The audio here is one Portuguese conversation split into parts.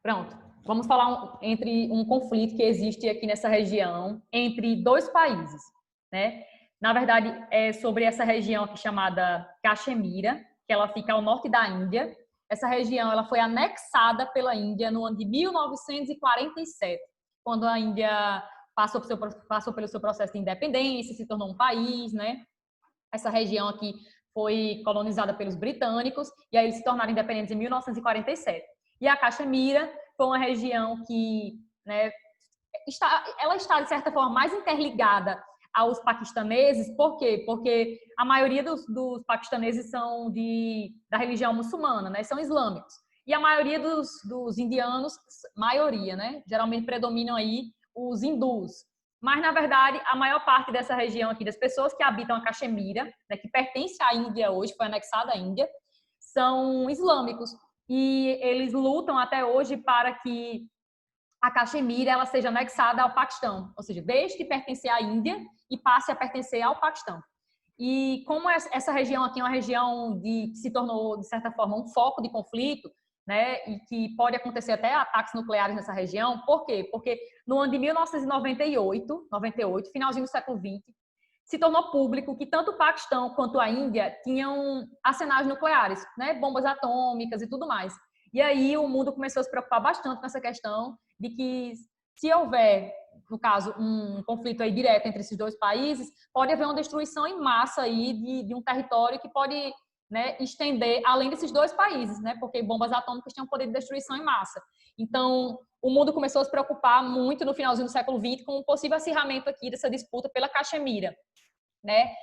Pronto. Vamos falar entre um conflito que existe aqui nessa região entre dois países, né? Na verdade, é sobre essa região aqui chamada Caxemira, que ela fica ao norte da Índia. Essa região ela foi anexada pela Índia no ano de 1947, quando a Índia passou pelo seu processo de independência, se tornou um país, né? Essa região aqui foi colonizada pelos britânicos e aí eles se tornaram independentes em 1947. E a Caxemira foi uma região que, né, ela está, de certa forma, mais interligada aos paquistaneses. Por quê? Porque a maioria dos paquistaneses são da religião muçulmana, né? São islâmicos. E a maioria dos indianos, maioria, né? Geralmente predominam aí os hindus. Mas, na verdade, a maior parte dessa região aqui, das pessoas que habitam a Caxemira, né, que pertence à Índia hoje, foi anexada à Índia, são islâmicos. E eles lutam até hoje para que a Caxemira ela seja anexada ao Paquistão, ou seja, deixe de pertencer à Índia e passe a pertencer ao Paquistão. E como essa região aqui é uma região que se tornou, de certa forma, um foco de conflito, né, e que pode acontecer até ataques nucleares nessa região, por quê? Porque no ano de 1998, finalzinho do século XX, se tornou público que tanto o Paquistão quanto a Índia tinham arsenais nucleares, né, bombas atômicas e tudo mais. E aí o mundo começou a se preocupar bastante com essa questão de que se houver, no caso, um conflito aí direto entre esses dois países, pode haver uma destruição em massa aí de um território que pode, né, estender além desses dois países, né, porque bombas atômicas têm um poder de destruição em massa. Então, o mundo começou a se preocupar muito no finalzinho do século XX com um possível acirramento aqui dessa disputa pela Caxemira, né,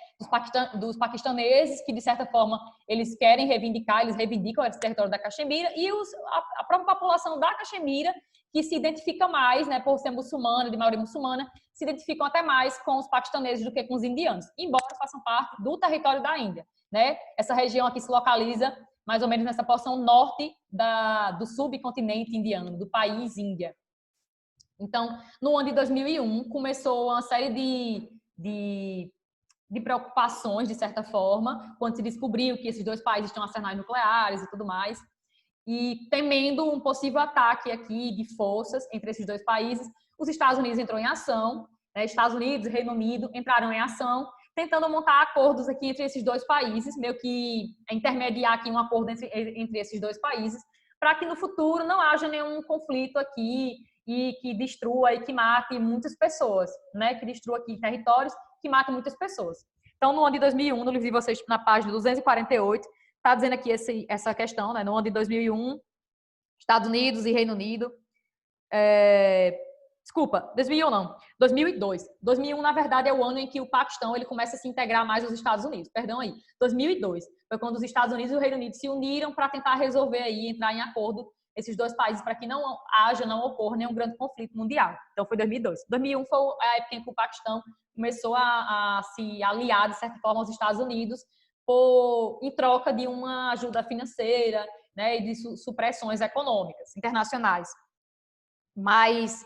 dos paquistaneses, que de certa forma eles querem reivindicar, eles reivindicam esse território da Caxemira, e a própria população da Caxemira, que se identifica mais, né, por ser muçulmana, de maioria muçulmana, se identificam até mais com os paquistaneses do que com os indianos, embora façam parte do território da Índia, né? Essa região aqui se localiza mais ou menos nessa porção norte do subcontinente indiano, do país Índia. Então, no ano de 2001, começou uma série de preocupações, de certa forma, quando se descobriu que esses dois países tinham arsenais nucleares e tudo mais, e temendo um possível ataque aqui de forças entre esses dois países, os Estados Unidos entrou em ação, né? Estados Unidos e Reino Unido entraram em ação, tentando montar acordos aqui entre esses dois países, meio que intermediar aqui um acordo entre esses dois países, para que no futuro não haja nenhum conflito aqui e que destrua e que mate muitas pessoas, né? Que destrua aqui territórios, que mate muitas pessoas. Então, no ano de 2001, no livro de vocês, na página 248, está dizendo aqui essa questão, né? No ano de 2001, Estados Unidos e Reino Unido. Desculpa, 2001 não, 2002. 2001, na verdade, é o ano em que o Paquistão ele começa a se integrar mais aos Estados Unidos. Perdão aí, 2002. Foi quando os Estados Unidos e o Reino Unido se uniram para tentar resolver aí, entrar em acordo esses dois países para que não ocorra nenhum grande conflito mundial. Então foi 2002. 2001 foi a época em que o Paquistão começou a se aliar, de certa forma, aos Estados Unidos em troca de uma ajuda financeira, né, e de supressões econômicas internacionais. Mas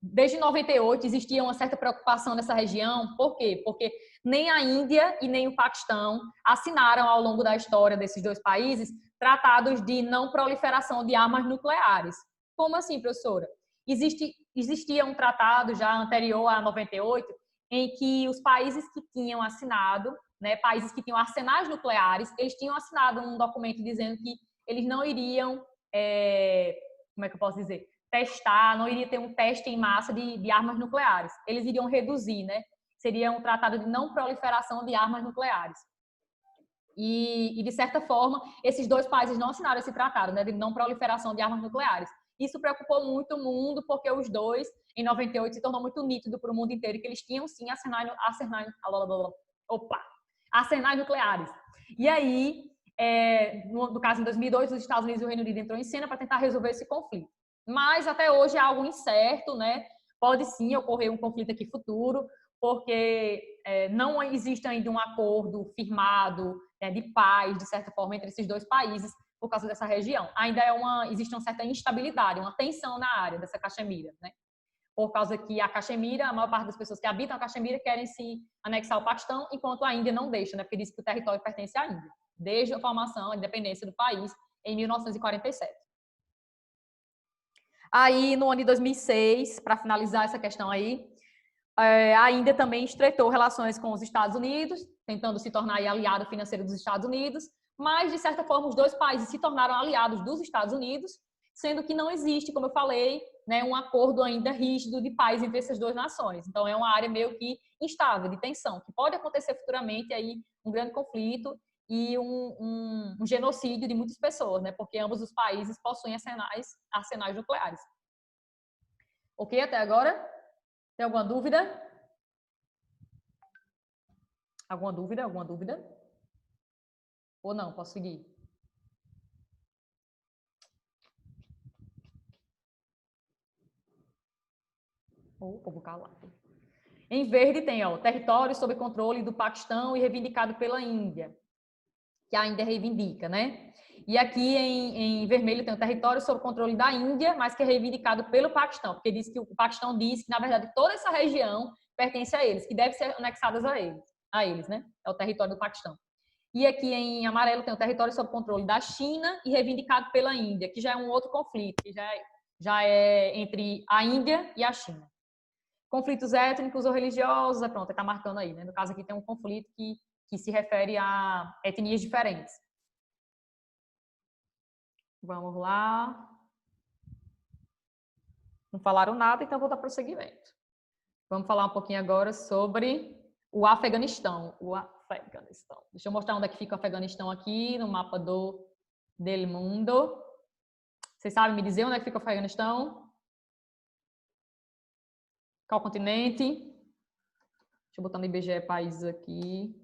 desde 98 existia uma certa preocupação nessa região. Por quê? Porque nem a Índia e nem o Paquistão assinaram ao longo da história desses dois países tratados de não proliferação de armas nucleares. Como assim, professora? Existia um tratado já anterior a 98 em que os países que tinham assinado, né, países que tinham arsenais nucleares, eles tinham assinado um documento dizendo que eles não iriam, como é que eu posso dizer? Testar, não iria ter um teste em massa de armas nucleares. Eles iriam reduzir, né? Seria um tratado de não proliferação de armas nucleares. E de certa forma, esses dois países não assinaram esse tratado, né, de não proliferação de armas nucleares. Isso preocupou muito o mundo, porque os dois, em 98, se tornou muito nítido para o mundo inteiro que eles tinham, sim, arsenais nucleares. E aí, no caso, em 2002, os Estados Unidos e o Reino Unido entrou em cena para tentar resolver esse conflito. Mas, até hoje, é algo incerto, né? Pode, sim, ocorrer um conflito aqui futuro, porque não existe ainda um acordo firmado, né, de paz, de certa forma, entre esses dois países por causa dessa região. Ainda existe uma certa instabilidade, uma tensão na área dessa Caxemira, né? Por causa que a Caxemira, a maior parte das pessoas que habitam a Caxemira querem se anexar ao Paquistão, enquanto a Índia não deixa, né? Porque diz que o território pertence à Índia, desde a formação, a independência do país, em 1947. Aí, no ano de 2006, para finalizar essa questão aí, a Índia também estreitou relações com os Estados Unidos, tentando se tornar aliado financeiro dos Estados Unidos, mas, de certa forma, os dois países se tornaram aliados dos Estados Unidos, sendo que não existe, como eu falei, né, um acordo ainda rígido de paz entre essas duas nações. Então, é uma área meio que instável, de tensão, que pode acontecer futuramente aí um grande conflito e um genocídio de muitas pessoas, né, porque ambos os países possuem arsenais nucleares. Ok, até agora? Tem alguma dúvida? Alguma dúvida? Alguma dúvida? Ou não? Posso seguir? Ou o povo calado. Em verde tem, ó, território sob controle do Paquistão e reivindicado pela Índia, que a Índia reivindica, né? E aqui em vermelho tem o território sob controle da Índia, mas que é reivindicado pelo Paquistão, porque diz que o Paquistão diz que, na verdade, toda essa região pertence a eles, que deve ser anexadas a eles, né? É o território do Paquistão. E aqui em amarelo tem o território sob controle da China e reivindicado pela Índia, que já é um outro conflito, que já é entre a Índia e a China. Conflitos étnicos ou religiosos, pronto, está marcando aí, né? No caso aqui tem um conflito que se refere a etnias diferentes. Vamos lá. Não falaram nada, então vou dar prosseguimento. Vamos falar um pouquinho agora sobre o Afeganistão. O Afeganistão. Deixa eu mostrar onde é que fica o Afeganistão aqui, no mapa do mundo. Vocês sabem me dizer onde é que fica o Afeganistão? Qual continente? Deixa eu botar no IBGE países aqui.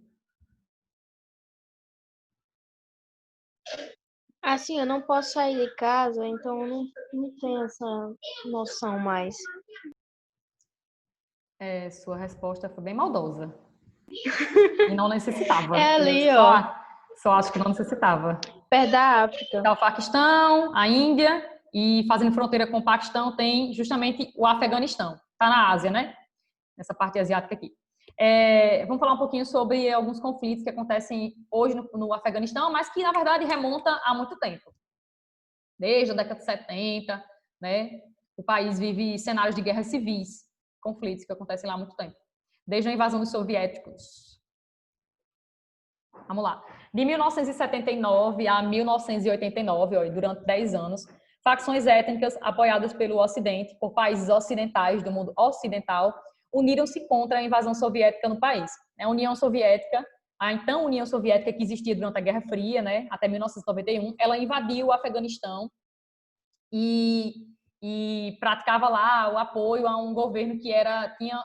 Assim, eu não posso sair de casa, então eu não tenho essa noção mais. Sua resposta foi bem maldosa. E não necessitava. É ali, Eu ó. só acho que não necessitava. Perto da África. Então, o Paquistão, a Índia e fazendo fronteira com o Paquistão tem justamente o Afeganistão. Está na Ásia, né? Nessa parte asiática aqui. Vamos falar um pouquinho sobre alguns conflitos que acontecem hoje no Afeganistão, mas que, na verdade, remonta a muito tempo. Desde a década de 70, né? O país vive cenários de guerras civis, conflitos que acontecem lá há muito tempo. Desde a invasão dos soviéticos. Vamos lá. De 1979 a 1989, ó, durante 10 anos, facções étnicas apoiadas pelo Ocidente, por países ocidentais do mundo ocidental, uniram-se contra a invasão soviética no país. A União Soviética, a então União Soviética que existia durante a Guerra Fria, né, até 1991, ela invadiu o Afeganistão e praticava lá o apoio a um governo que tinha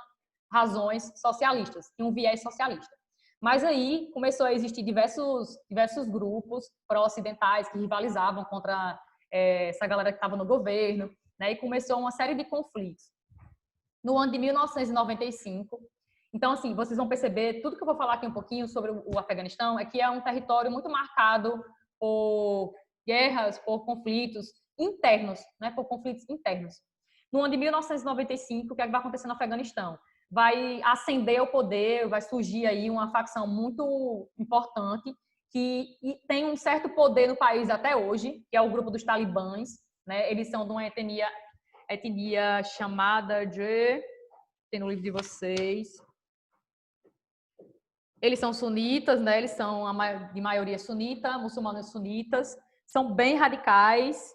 razões socialistas, tinha um viés socialista. Mas aí começou a existir diversos grupos pró-ocidentais que rivalizavam contra essa galera que estava no governo, né? E começou uma série de conflitos. No ano de 1995, então, assim, vocês vão perceber, tudo que eu vou falar aqui um pouquinho sobre o Afeganistão é que é um território muito marcado por guerras, por conflitos internos, né? Por conflitos internos. No ano de 1995, o que é que vai acontecer no Afeganistão? Vai ascender ao poder, vai surgir aí uma facção muito importante que tem um certo poder no país até hoje, que é o grupo dos talibãs, né? Eles são de uma etnia chamada de... Tem no livro de vocês. Eles são sunitas, né? Eles são de maioria sunita, muçulmanos sunitas, são bem radicais.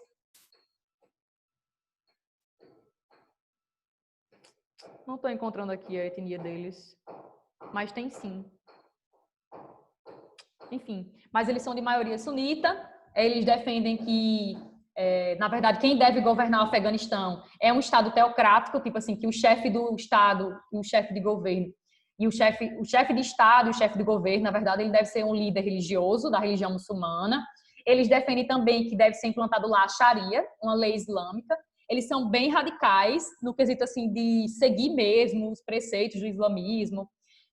Não estou encontrando aqui a etnia deles, mas tem sim. Enfim, mas eles são de maioria sunita. Eles defendem que, na verdade, quem deve governar o Afeganistão é um Estado teocrático, tipo assim, que o chefe do Estado, o chefe de governo, e o chefe de Estado e o chefe de governo, na verdade, ele deve ser um líder religioso da religião muçulmana. Eles defendem também que deve ser implantado lá a Sharia, uma lei islâmica. Eles são bem radicais no quesito assim de seguir mesmo os preceitos do islamismo.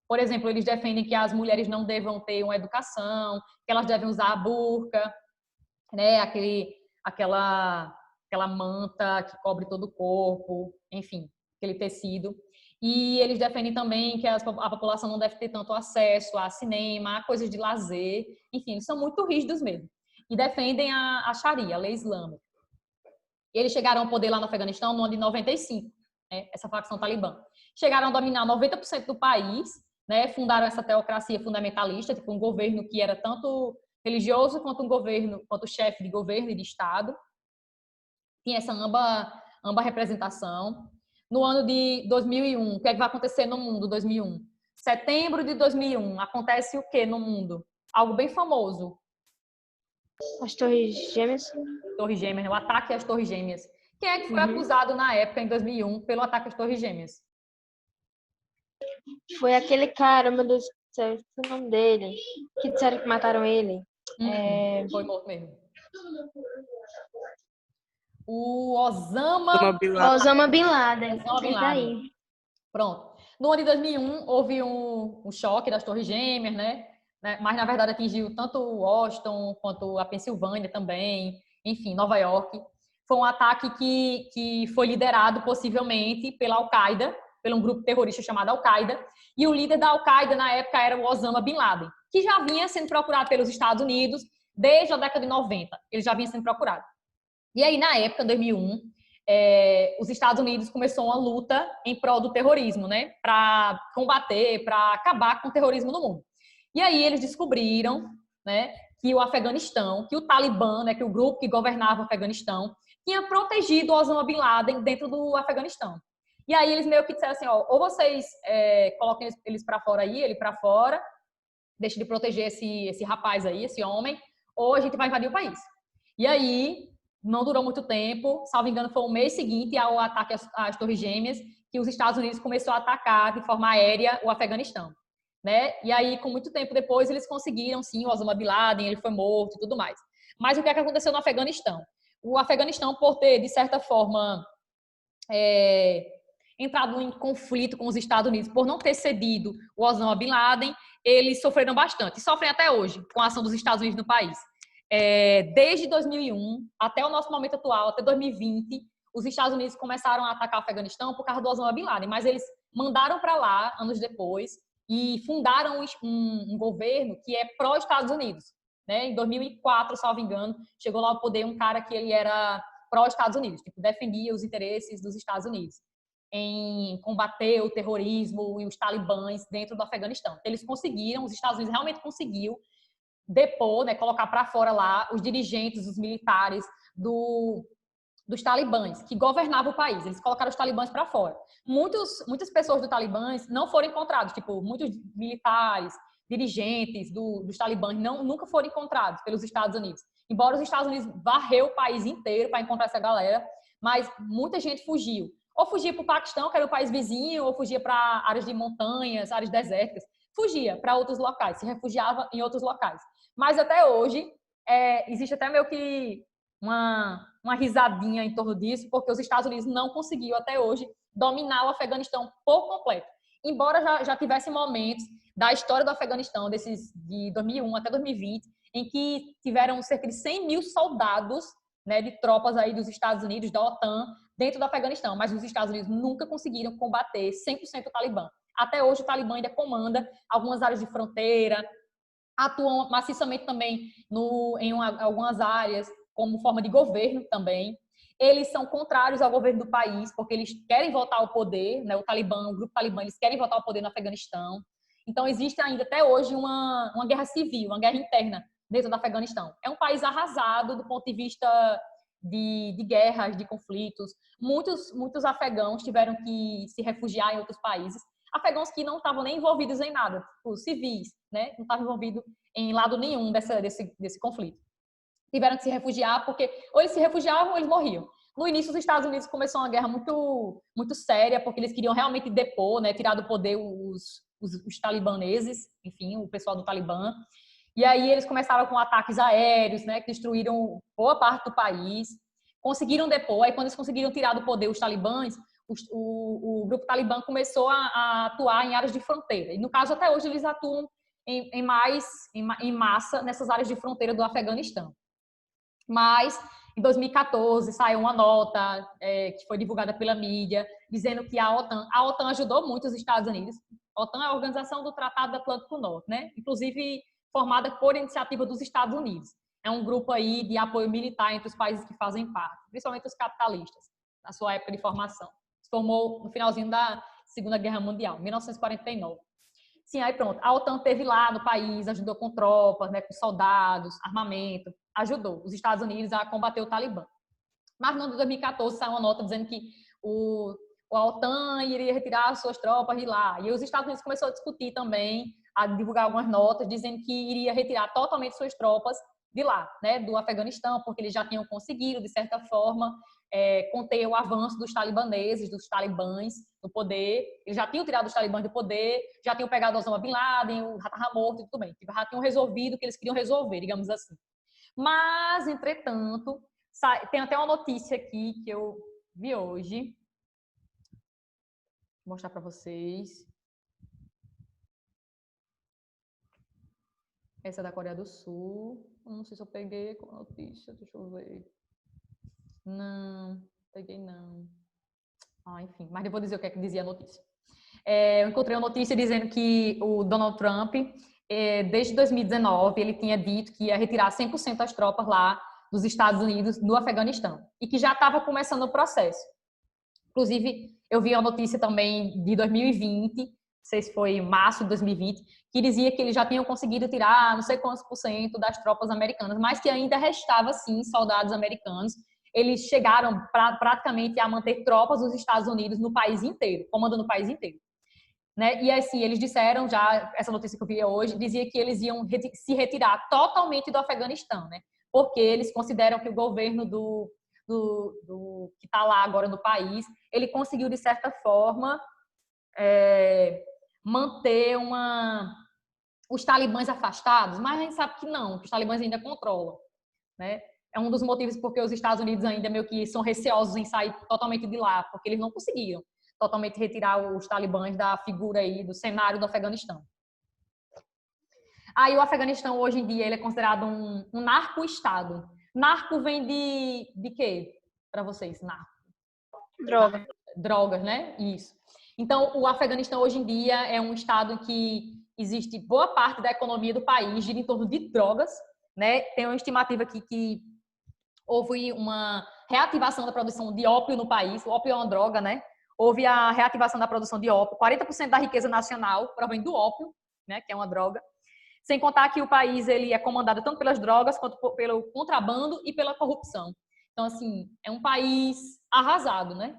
Por exemplo, eles defendem que as mulheres não devam ter uma educação, que elas devem usar a burca, né? Aquela manta que cobre todo o corpo, enfim, aquele tecido. E eles defendem também que a população não deve ter tanto acesso a cinema, a coisas de lazer. Enfim, eles são muito rígidos mesmo. E defendem a Sharia, a lei islâmica. Eles chegaram ao poder lá no Afeganistão no ano de 95, né? Essa facção talibã. Chegaram a dominar 90% do país, né? Fundaram essa teocracia fundamentalista, tipo um governo que era tanto religioso quanto um governo, quanto chefe de governo e de Estado. Tinha essa amba representação. No ano de 2001, o que é que vai acontecer no mundo 2001? Setembro de 2001, acontece o que no mundo? Algo bem famoso. As Torres Gêmeas. Torres Gêmeas, o ataque às Torres Gêmeas. Quem é que foi acusado na época, em 2001, pelo ataque às Torres Gêmeas? Foi aquele cara, meu Deus do céu, esqueci o nome dele, que disseram que mataram ele. Foi morto mesmo. O Osama Bin Laden. Osama Bin Laden. Laden. Pronto. No ano de 2001, houve um choque das Torres Gêmeas, né? Mas, na verdade, atingiu tanto Washington quanto a Pensilvânia também, enfim, Nova York. Foi um ataque que foi liderado, possivelmente, pela Al-Qaeda, por um grupo terrorista chamado Al-Qaeda, e o líder da Al-Qaeda, na época, era o Osama Bin Laden, que já vinha sendo procurado pelos Estados Unidos desde a década de 90. Ele já vinha sendo procurado. E aí, na época, 2001, os Estados Unidos começou uma luta em prol do terrorismo, né? Para combater, para acabar com o terrorismo no mundo. E aí eles descobriram, né, que o Afeganistão, que o Talibã, né, que o grupo que governava o Afeganistão, tinha protegido o Osama Bin Laden dentro do Afeganistão. E aí eles meio que disseram assim, ó, ou vocês coloquem eles para fora aí, ele para fora, deixem de proteger esse rapaz aí, esse homem, ou a gente vai invadir o país. E aí não durou muito tempo, salvo engano, foi o mês seguinte ao ataque às Torres Gêmeas, que os Estados Unidos começou a atacar de forma aérea o Afeganistão, né? E aí, com muito tempo depois, eles conseguiram, sim, o Osama Bin Laden, ele foi morto e tudo mais. Mas o que é que aconteceu no Afeganistão? O Afeganistão, por ter, de certa forma, entrado em conflito com os Estados Unidos, por não ter cedido o Osama Bin Laden, eles sofreram bastante, e sofrem até hoje, com a ação dos Estados Unidos no país. Desde 2001 até o nosso momento atual, até 2020, os Estados Unidos começaram a atacar o Afeganistão por causa do Osama Bin Laden, mas eles mandaram para lá, anos depois, e fundaram um governo que é pró-Estados Unidos. Né? Em 2004, salvo engano, chegou lá ao poder um cara que ele era pró-Estados Unidos, tipo, defendia os interesses dos Estados Unidos em combater o terrorismo e os talibãs dentro do Afeganistão. Eles conseguiram, os Estados Unidos realmente conseguiu depor, né, colocar para fora lá os dirigentes, os militares dos talibãs, que governavam o país. Eles colocaram os talibãs para fora. Muitas pessoas do talibãs não foram encontradas, tipo, muitos militares, dirigentes dos talibãs nunca foram encontrados pelos Estados Unidos. Embora os Estados Unidos varreu o país inteiro para encontrar essa galera, mas muita gente fugiu. Ou fugia para o Paquistão, que era o país vizinho, ou fugia para áreas de montanhas, áreas desérticas. Fugia para outros locais, se refugiava em outros locais. Mas até hoje, existe até meio que uma risadinha em torno disso, porque os Estados Unidos não conseguiu até hoje dominar o Afeganistão por completo. Embora já tivesse momentos da história do Afeganistão, de 2001 até 2020, em que tiveram cerca de 100 mil soldados, né, de tropas aí dos Estados Unidos, da OTAN, dentro do Afeganistão, mas os Estados Unidos nunca conseguiram combater 100% o Talibã. Até hoje o Talibã ainda comanda algumas áreas de fronteira, atuam maciçamente também em algumas áreas, como forma de governo também. Eles são contrários ao governo do país, porque eles querem voltar ao poder, né? O Talibã, o grupo Talibã, eles querem voltar ao poder no Afeganistão. Então, existe ainda até hoje uma guerra civil, uma guerra interna dentro do Afeganistão. É um país arrasado do ponto de vista de guerras, de conflitos. Muitos afegãos tiveram que se refugiar em outros países. Afegãos que não estavam nem envolvidos em nada, tipo, civis, né? Não estavam envolvidos em lado nenhum desse conflito. Tiveram que se refugiar porque ou eles se refugiavam ou eles morriam. No início, os Estados Unidos começou uma guerra muito, muito séria, porque eles queriam realmente depor, né? Tirar do poder os talibaneses, enfim, o pessoal do Talibã. E aí eles começaram com ataques aéreos, né? Que destruíram boa parte do país. Conseguiram depor. Aí quando eles conseguiram tirar do poder os talibãs, o grupo Talibã começou a atuar em áreas de fronteira. E, no caso, até hoje, eles atuam em massa nessas áreas de fronteira do Afeganistão. Mas, em 2014, saiu uma nota que foi divulgada pela mídia, dizendo que a OTAN ajudou muito os Estados Unidos. A OTAN é a Organização do Tratado do Atlântico Norte, né? Inclusive formada por iniciativa dos Estados Unidos. é um grupo aí de apoio militar entre os países que fazem parte, principalmente os capitalistas, na sua época de formação. Se formou no finalzinho da Segunda Guerra Mundial, 1949. Sim, aí pronto. A OTAN esteve lá no país, ajudou com tropas, né, com soldados, armamento, ajudou os Estados Unidos a combater o Talibã. Mas no ano de 2014 saiu uma nota dizendo que a OTAN iria retirar suas tropas de lá. E os Estados Unidos começaram a discutir também, a divulgar algumas notas, dizendo que iria retirar totalmente suas tropas de lá, né, do Afeganistão, porque eles já tinham conseguido, de certa forma, conter o avanço dos talibaneses, dos talibãs do poder. Eles já tinham tirado os talibãs do poder, já tinham pegado Osama Bin Laden, o já estava morto e tudo bem. Já tinham resolvido o que eles queriam resolver, digamos assim. Mas, entretanto, tem até uma notícia aqui que eu vi hoje. Vou mostrar para vocês. Essa é da Coreia do Sul. Não sei se eu peguei com a notícia, deixa eu ver. Não, peguei não. Enfim, mas eu vou dizer o que é que dizia a notícia. Eu encontrei uma notícia dizendo que o Donald Trump, desde 2019, ele tinha dito que ia retirar 100% das tropas lá dos Estados Unidos no Afeganistão e que já estava começando o processo. Inclusive, eu vi a notícia também de 2020, não sei se foi março de 2020, que dizia que eles já tinham conseguido tirar não sei quantos % das tropas americanas, mas que ainda restava, sim, soldados americanos. Eles chegaram praticamente a manter tropas dos Estados Unidos no país inteiro, comandando o país inteiro. Né? E assim, eles disseram já, essa notícia que eu vi hoje, dizia que eles iam se retirar totalmente do Afeganistão, né? Porque eles consideram que o governo que está lá agora no país, ele conseguiu, de certa forma, manter os talibãs afastados, mas a gente sabe que não, que os talibãs ainda controlam, né? É um dos motivos porque os Estados Unidos ainda meio que são receosos em sair totalmente de lá, porque eles não conseguiram totalmente retirar os talibãs da figura aí, do cenário do Afeganistão. Aí o Afeganistão, hoje em dia, ele é considerado um narco-estado. Narco vem de quê? Para vocês, narco? Droga. Drogas, né? Isso. Então, o Afeganistão, hoje em dia, é um estado em que existe boa parte da economia do país gira em torno de drogas, né? Tem uma estimativa aqui que houve uma reativação da produção de ópio no país. O ópio é uma droga, né? Houve a reativação da produção de ópio. 40% da riqueza nacional provém do ópio, né? Que é uma droga. Sem contar que o país ele é comandado tanto pelas drogas quanto pelo contrabando e pela corrupção. Então, assim, é um país arrasado, né?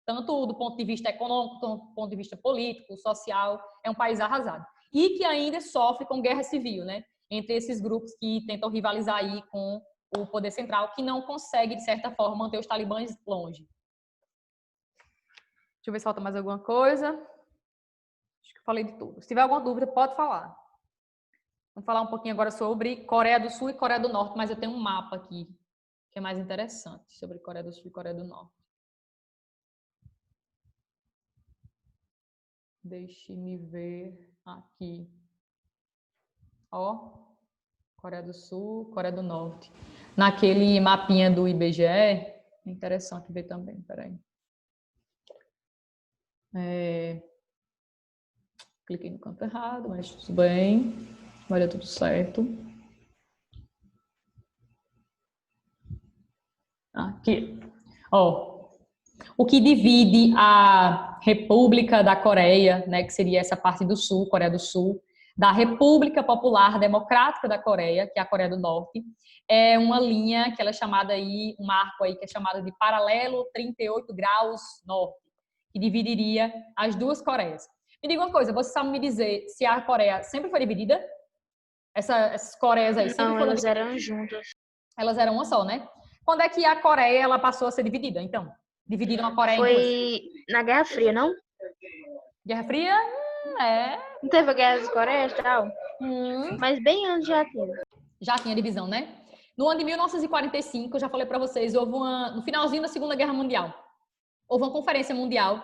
Tanto do ponto de vista econômico, quanto do ponto de vista político, social, é um país arrasado. E que ainda sofre com guerra civil, né? Entre esses grupos que tentam rivalizar aí com o poder central, que não consegue, de certa forma, manter os talibãs longe. Deixa eu ver se falta mais alguma coisa. Acho que eu falei de tudo. Se tiver alguma dúvida, pode falar. Vamos falar um pouquinho agora sobre Coreia do Sul e Coreia do Norte, mas eu tenho um mapa aqui que é mais interessante sobre Coreia do Sul e Coreia do Norte. Deixe-me ver aqui. Ó, Coreia do Sul, Coreia do Norte. Naquele mapinha do IBGE, é interessante ver também, peraí. Cliquei no canto errado, mas tudo bem. Vai dar tudo certo. Aqui. Ó, o que divide a República da Coreia, né, que seria essa parte do Sul, Coreia do Sul, da República Popular Democrática da Coreia, que é a Coreia do Norte, é uma linha que ela é chamada aí, um marco aí que é chamado de paralelo 38 graus norte, que dividiria as duas Coreias. Me diga uma coisa, você sabe me dizer se a Coreia sempre foi dividida? Essas Coreias aí sempre Não, foram elas eram juntas. Elas eram uma só, né? Quando é que a Coreia ela passou a ser dividida, então? Dividiram a Coreia em duas. Foi na Guerra Fria, não? Guerra Fria? Não teve a Guerra das Coreias e tal? Mas bem antes já teve. Já tinha divisão, né? No ano de 1945, eu já falei para vocês, houve no finalzinho da Segunda Guerra Mundial, houve uma conferência mundial,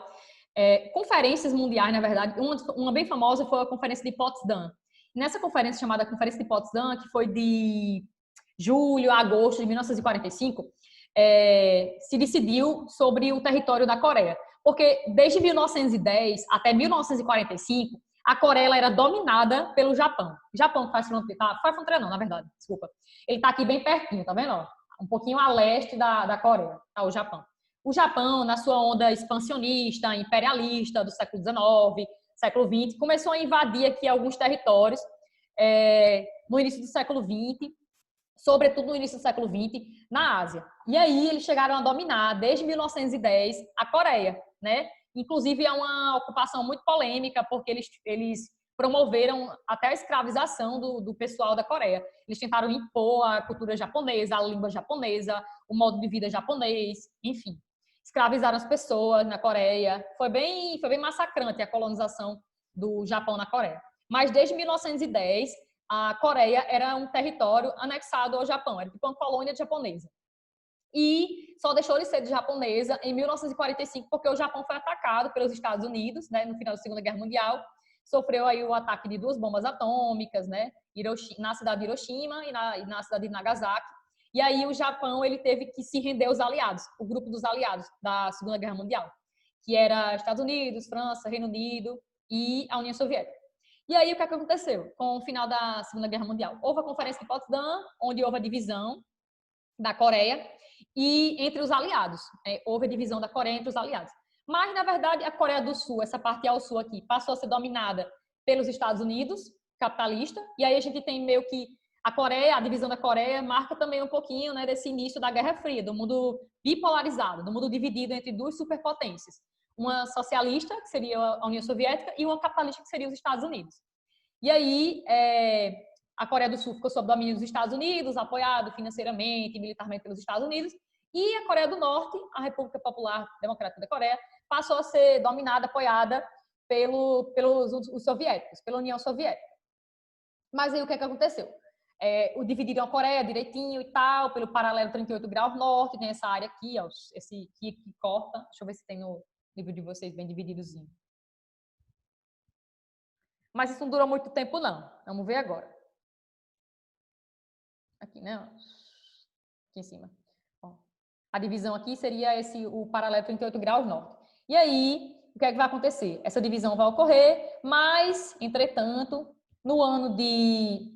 conferências mundiais, na verdade, uma bem famosa foi a Conferência de Potsdam. Nessa conferência chamada Conferência de Potsdam, que foi de julho a agosto de 1945, se decidiu sobre o território da Coreia. Porque desde 1910 até 1945, a Coreia ela era dominada pelo Japão. O Japão faz fronteira não, na verdade, desculpa. Ele está aqui bem pertinho, tá vendo? Ó? Um pouquinho a leste da Coreia, tá, o Japão. O Japão, na sua onda expansionista, imperialista do século XIX, século XX, começou a invadir aqui alguns territórios no início do século XX, sobretudo no início do século XX, na Ásia. E aí eles chegaram a dominar, desde 1910, a Coreia, né? Inclusive é uma ocupação muito polêmica, porque eles promoveram até a escravização do pessoal da Coreia. Eles tentaram impor a cultura japonesa, a língua japonesa, o modo de vida japonês, enfim. Escravizaram as pessoas na Coreia. Foi bem massacrante a colonização do Japão na Coreia. Mas desde 1910, a Coreia era um território anexado ao Japão, era tipo uma colônia japonesa. E só deixou de ser japonesa em 1945, porque o Japão foi atacado pelos Estados Unidos, né, no final da Segunda Guerra Mundial. Sofreu aí o ataque de 2 bombas atômicas, né, na cidade de Hiroshima e na cidade de Nagasaki. E aí o Japão ele teve que se render aos aliados, o grupo dos aliados da Segunda Guerra Mundial, que era Estados Unidos, França, Reino Unido e a União Soviética. E aí o que aconteceu com o final da Segunda Guerra Mundial? Houve a Conferência de Potsdam, onde houve a divisão da Coreia e entre os aliados. Houve a divisão da Coreia entre os aliados. Mas, na verdade, a Coreia do Sul, essa parte ao sul aqui, passou a ser dominada pelos Estados Unidos, capitalista, e aí a gente tem meio que a Coreia, a divisão da Coreia, marca também um pouquinho, né, desse início da Guerra Fria, do mundo bipolarizado, do mundo dividido entre 2 superpotências. Uma socialista, que seria a União Soviética, e uma capitalista, que seria os Estados Unidos. E aí, a Coreia do Sul ficou sob domínio dos Estados Unidos, apoiado financeiramente e militarmente pelos Estados Unidos, e a Coreia do Norte, a República Popular Democrática da Coreia, passou a ser dominada, apoiada pelos os soviéticos, pela União Soviética. Mas aí o que aconteceu? Dividiram a Coreia direitinho e tal, pelo paralelo 38 graus norte, tem essa área aqui, ó, esse que corta. Deixa eu ver se tem no livro de vocês bem divididozinho. Mas isso não durou muito tempo, não. Vamos ver agora. Aqui, né? Aqui em cima. Ó. A divisão aqui seria o paralelo 38 graus norte. E aí, o que é que vai acontecer? Essa divisão vai ocorrer, mas, entretanto, no ano de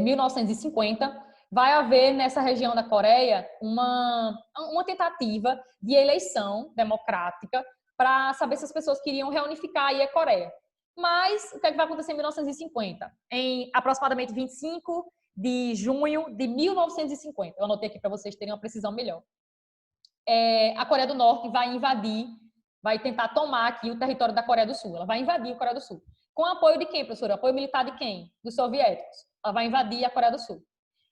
1950, vai haver nessa região da Coreia uma tentativa de eleição democrática para saber se as pessoas queriam reunificar aí a Coreia. Mas o que é que vai acontecer em 1950? Em aproximadamente 25 de junho de 1950. Eu anotei aqui para vocês terem uma precisão melhor. A Coreia do Norte vai invadir, vai tentar tomar aqui o território da Coreia do Sul. Ela vai invadir a Coreia do Sul. Com apoio de quem, professora? Apoio militar de quem? Dos soviéticos. Ela vai invadir a Coreia do Sul.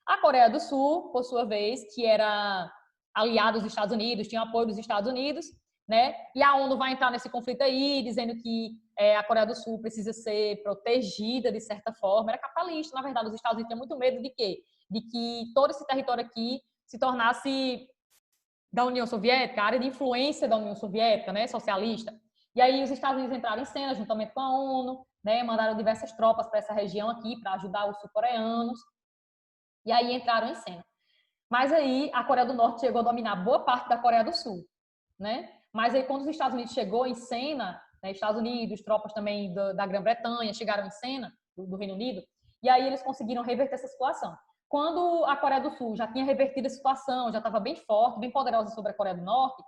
A Coreia do Sul, por sua vez, que era aliada dos Estados Unidos, tinha apoio dos Estados Unidos, né? E a ONU vai entrar nesse conflito aí, dizendo que a Coreia do Sul precisa ser protegida de certa forma. Era capitalista, na verdade. Os Estados Unidos tinham muito medo de quê? De que todo esse território aqui se tornasse da União Soviética, a área de influência da União Soviética, né, socialista. E aí os Estados Unidos entraram em cena juntamente com a ONU, né, mandaram diversas tropas para essa região aqui para ajudar os sul-coreanos. E aí entraram em cena. Mas aí a Coreia do Norte chegou a dominar boa parte da Coreia do Sul, né? Mas aí quando os Estados Unidos chegou em cena, né, Estados Unidos, tropas também da Grã-Bretanha chegaram em cena, do Reino Unido, e aí eles conseguiram reverter essa situação. Quando a Coreia do Sul já tinha revertido a situação, já estava bem forte, bem poderosa sobre a Coreia do Norte,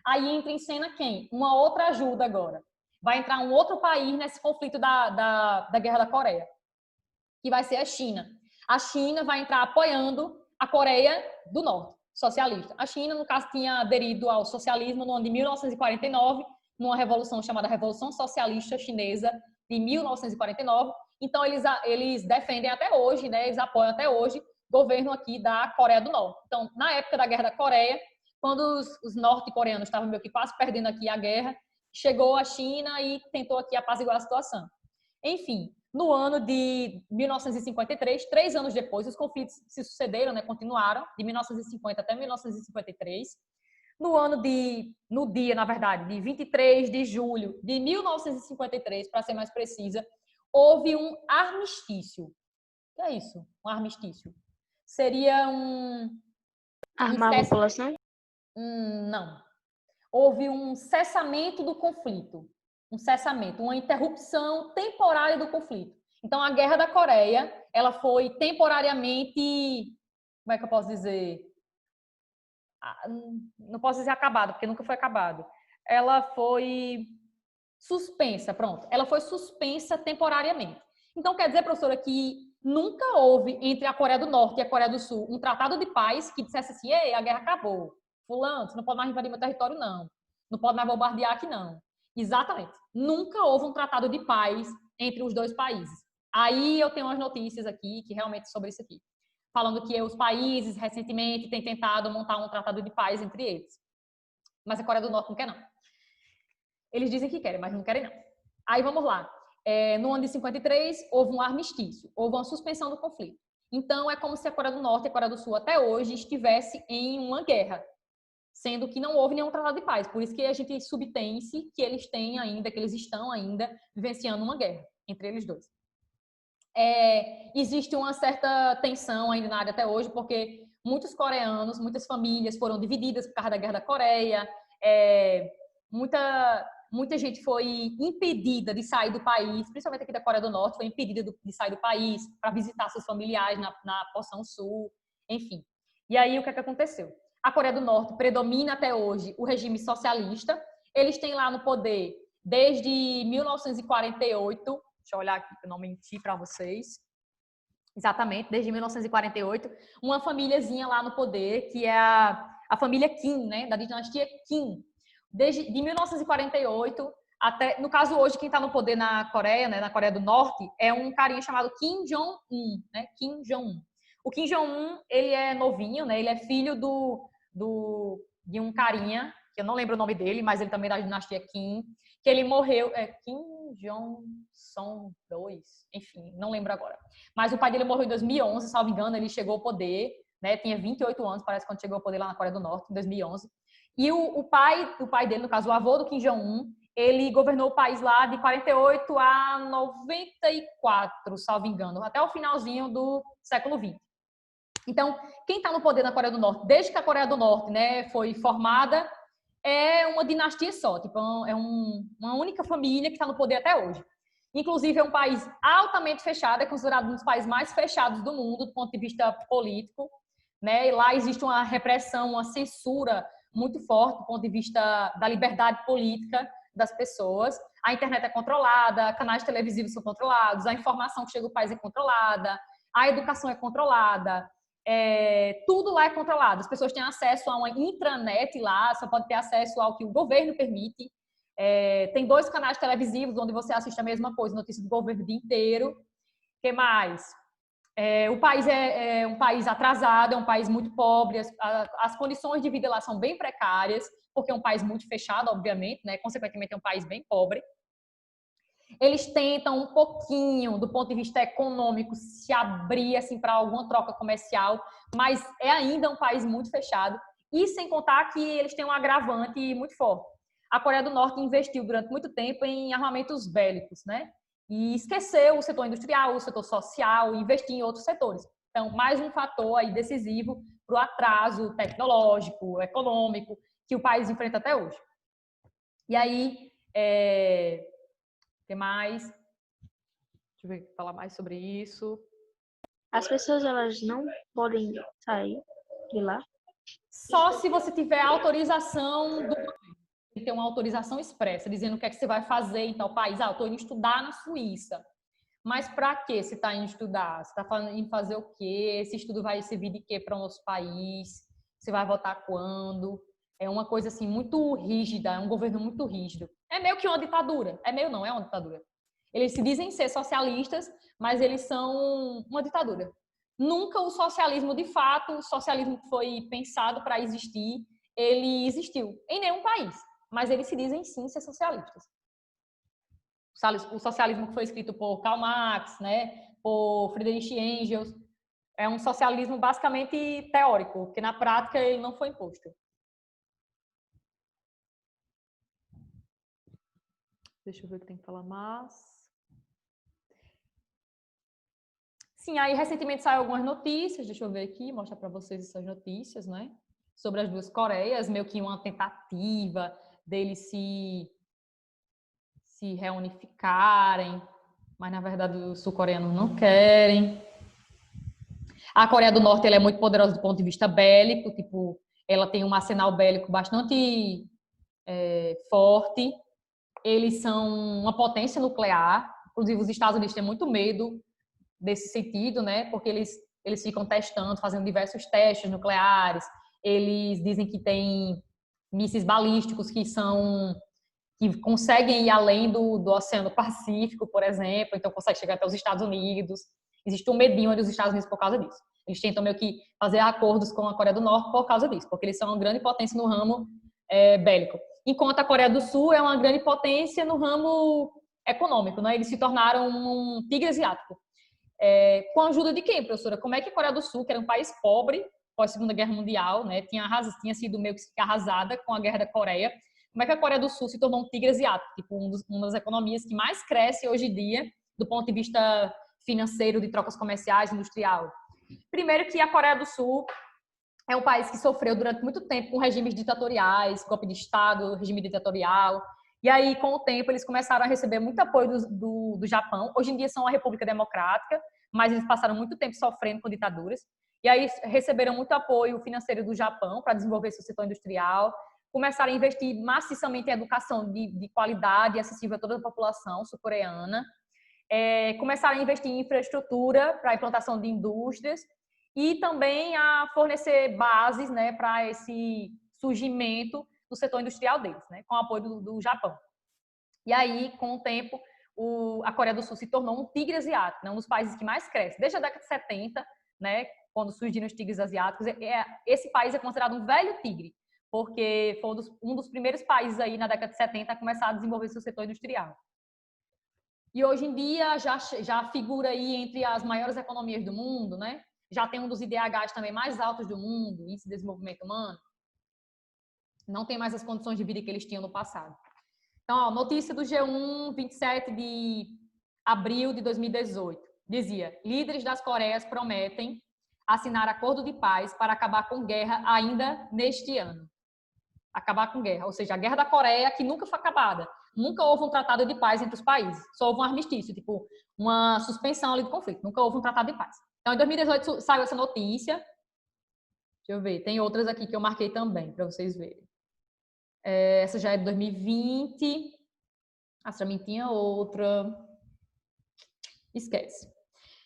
aí entra em cena quem? Uma outra ajuda agora. Vai entrar um outro país nesse conflito da Guerra da Coreia, que vai ser a China. A China vai entrar apoiando a Coreia do Norte, socialista. A China, no caso, tinha aderido ao socialismo no ano de 1949, numa revolução chamada Revolução Socialista Chinesa de 1949. Então, eles defendem até hoje, né, eles apoiam até hoje o governo aqui da Coreia do Norte. Então, na época da Guerra da Coreia, quando os norte-coreanos estavam meio que quase perdendo aqui a guerra, chegou a China e tentou aqui apaziguar a situação. Enfim, no ano de 1953, 3 anos depois, os conflitos se sucederam, né, continuaram, de 1950 até 1953. No dia, na verdade, de 23 de julho de 1953, para ser mais precisa, houve um armistício. O que é isso? Um armistício? Seria Armar a população? Não. Houve um cessamento do conflito. um cessamento, uma interrupção temporária do conflito. Então, a Guerra da Coreia, ela foi temporariamente, como é que eu posso dizer? Não posso dizer acabada, porque nunca foi acabado. Ela foi suspensa, pronto. Ela foi suspensa temporariamente. Então, quer dizer, professora, que nunca houve entre a Coreia do Norte e a Coreia do Sul um tratado de paz que dissesse assim, ei, a guerra acabou. Fulano, você não pode mais invadir meu território, não. Não pode mais bombardear aqui, não. Exatamente. Nunca houve um tratado de paz entre os dois países. Aí eu tenho umas notícias aqui, que realmente sobre isso aqui. Falando que os países, recentemente, têm tentado montar um tratado de paz entre eles. Mas a Coreia do Norte não quer, não. Eles dizem que querem, mas não querem, não. Aí vamos lá. No ano de 53, houve um armistício, houve uma suspensão do conflito. Então, é como se a Coreia do Norte e a Coreia do Sul, até hoje, estivessem em uma guerra, sendo que não houve nenhum tratado de paz. Por isso que a gente subtém-se que eles têm ainda, que eles estão ainda vivenciando uma guerra entre eles dois. Existe uma certa tensão ainda na área até hoje, porque muitos coreanos, muitas famílias foram divididas por causa da Guerra da Coreia, muita gente foi impedida de sair do país, principalmente aqui da Coreia do Norte, foi impedida de sair do país para visitar seus familiares na porção sul, enfim. E aí, o que é que aconteceu? A Coreia do Norte predomina até hoje o regime socialista. Eles têm lá no poder desde 1948, deixa eu olhar aqui para não mentir para vocês. Exatamente, desde 1948, uma famíliazinha lá no poder, que é a família Kim, né, da dinastia Kim. Desde de 1948 até, no caso hoje, quem está no poder na Coreia, né, na Coreia do Norte, é um carinha chamado Kim Jong-un, né, Kim Jong-un. O Kim Jong-un, ele é novinho, né, ele é filho de um carinha, que eu não lembro o nome dele, mas ele também é da dinastia Kim, que ele morreu, Kim Jong-son II, enfim, não lembro agora. Mas o pai dele morreu em 2011, salvo engano, ele chegou ao poder, né, tinha 28 anos, parece, quando chegou ao poder lá na Coreia do Norte, em 2011. E o pai dele, no caso, o avô do Kim Jong-un, ele governou o país lá de 48 a 94, salvo engano, até o finalzinho do século XX. Então, quem está no poder na Coreia do Norte, desde que a Coreia do Norte, né, foi formada, é uma dinastia só, tipo, uma única família que está no poder até hoje. Inclusive, é um país altamente fechado, é considerado um dos países mais fechados do mundo do ponto de vista político, né? E lá existe uma repressão, uma censura muito forte do ponto de vista da liberdade política das pessoas. A internet é controlada, canais televisivos são controlados, a informação que chega ao país é controlada, a educação é controlada, tudo lá é controlado. As pessoas têm acesso a uma intranet lá, só pode ter acesso ao que o governo permite. Tem 2 canais televisivos onde você assiste a mesma coisa, notícias do governo o dia inteiro. O que mais? O país é um país atrasado, é um país muito pobre, as condições de vida lá são bem precárias, porque é um país muito fechado, obviamente, né? Consequentemente é um país bem pobre. Eles tentam um pouquinho, do ponto de vista econômico, se abrir assim, para alguma troca comercial, mas é ainda um país muito fechado. E sem contar que eles têm um agravante muito forte. A Coreia do Norte investiu durante muito tempo em armamentos bélicos, né? E esqueceu o setor industrial, o setor social, investir em outros setores. Então, mais um fator aí decisivo para o atraso tecnológico, econômico, que o país enfrenta até hoje. E aí, o que mais? Deixa eu ver, falar mais sobre isso. As pessoas, elas não podem sair de lá? Só se você tiver autorização do governo. Tem que ter uma autorização expressa, dizendo o que é que você vai fazer em tal país. Eu estou indo estudar na Suíça. Mas para que você está indo estudar? Você está indo fazer o quê? Esse estudo vai servir de quê para o nosso país? Você vai votar quando? É uma coisa assim muito rígida, é um governo muito rígido. É meio que uma ditadura. É meio não, é uma ditadura. Eles se dizem ser socialistas, mas eles são uma ditadura. Nunca o socialismo de fato, o socialismo que foi pensado para existir, ele existiu em nenhum país. Mas eles se dizem sim ser socialistas. O socialismo que foi escrito por Karl Marx, né, por Friedrich Engels, é um socialismo basicamente teórico, porque na prática ele não foi imposto. Deixa eu ver o que tem que falar mais. Sim, aí recentemente saiu algumas notícias, deixa eu ver aqui, mostrar para vocês essas notícias, né, sobre as duas Coreias, meio que uma tentativa deles se se reunificarem, mas na verdade os sul-coreanos não querem. A Coreia do Norte ela é muito poderosa do ponto de vista bélico, tipo, ela tem um arsenal bélico bastante forte. Eles são uma potência nuclear, inclusive os Estados Unidos têm muito medo desse sentido, né? Porque eles ficam testando, fazendo diversos testes nucleares. Eles dizem que tem mísseis balísticos que conseguem ir além do Oceano Pacífico, por exemplo, então consegue chegar até os Estados Unidos. Existe um medinho entre os Estados Unidos por causa disso. Eles tentam meio que fazer acordos com a Coreia do Norte por causa disso, porque eles são uma grande potência no ramo bélico. Enquanto a Coreia do Sul é uma grande potência no ramo econômico, né? Eles se tornaram um tigre asiático. Com a ajuda de quem, professora? Como é que a Coreia do Sul, que era um país pobre pós Segunda Guerra Mundial, né, tinha sido meio que arrasada com a Guerra da Coreia, como é que a Coreia do Sul se tornou um tigre asiático, tipo uma das economias que mais cresce hoje em dia do ponto de vista financeiro, de trocas comerciais, industrial? Primeiro que a Coreia do Sul é um país que sofreu durante muito tempo com regimes ditatoriais, golpe de Estado, regime ditatorial. E aí, com o tempo, eles começaram a receber muito apoio do Japão. Hoje em dia são uma república democrática, mas eles passaram muito tempo sofrendo com ditaduras. E aí receberam muito apoio financeiro do Japão para desenvolver seu setor industrial. Começaram a investir maciçamente em educação de qualidade e acessível a toda a população sul-coreana. Começaram a investir em infraestrutura para a implantação de indústrias e também a fornecer bases, né, para esse surgimento do setor industrial deles, né, com o apoio do Japão. E aí, com o tempo, a Coreia do Sul se tornou um tigre asiático, né, um dos países que mais cresce. Desde a década de 70, né, quando surgiram os tigres asiáticos, esse país é considerado um velho tigre, porque foi um dos primeiros países aí na década de 70 a começar a desenvolver seu setor industrial. E hoje em dia já figura aí entre as maiores economias do mundo, né? Já tem um dos IDHs também mais altos do mundo, Índice de Desenvolvimento Humano. Não tem mais as condições de vida que eles tinham no passado. Então, ó, notícia do G1, 27 de abril de 2018. Dizia, líderes das Coreias prometem assinar acordo de paz para acabar com guerra ainda neste ano. Acabar com guerra, ou seja, a guerra da Coreia que nunca foi acabada. Nunca houve um tratado de paz entre os países. Só houve um armistício, tipo, uma suspensão ali do conflito. Nunca houve um tratado de paz. Então, em 2018 saiu essa notícia. Deixa eu ver, tem outras aqui que eu marquei também, para vocês verem. Essa já é de 2020. Também tinha outra. Esquece.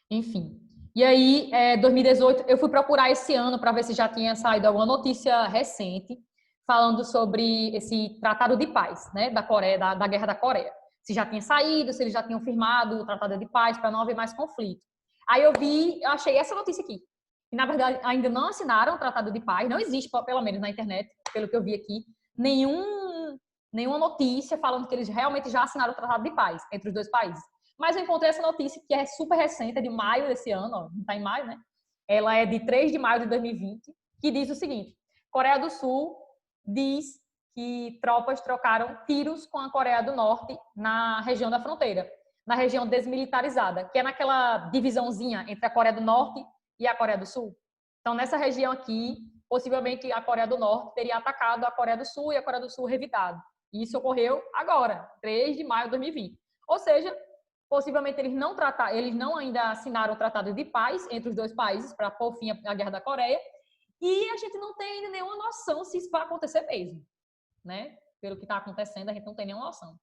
Enfim. E aí, 2018, eu fui procurar esse ano para ver se já tinha saído alguma notícia recente falando sobre esse tratado de paz, né, da Coreia, da Guerra da Coreia. Se já tinha saído, se eles já tinham firmado o tratado de paz para não haver mais conflito. Aí eu achei essa notícia aqui. E, na verdade, ainda não assinaram o tratado de paz, não existe, pelo menos na internet, pelo que eu vi aqui, nenhuma notícia falando que eles realmente já assinaram o tratado de paz entre os dois países. Mas eu encontrei essa notícia que é super recente, é de maio desse ano, ó, não está em maio, né? Ela é de 3 de maio de 2020, que diz o seguinte: Coreia do Sul diz que tropas trocaram tiros com a Coreia do Norte na região da fronteira, na região desmilitarizada, que é naquela divisãozinha entre a Coreia do Norte e a Coreia do Sul. Então, nessa região aqui, possivelmente a Coreia do Norte teria atacado a Coreia do Sul e a Coreia do Sul revidado. E isso ocorreu agora, 3 de maio de 2020. Ou seja, possivelmente eles não ainda assinaram o tratado de paz entre os dois países para pôr fim à Guerra da Coreia, e a gente não tem ainda nenhuma noção se isso vai acontecer mesmo, né? Pelo que está acontecendo, a gente não tem nenhuma noção.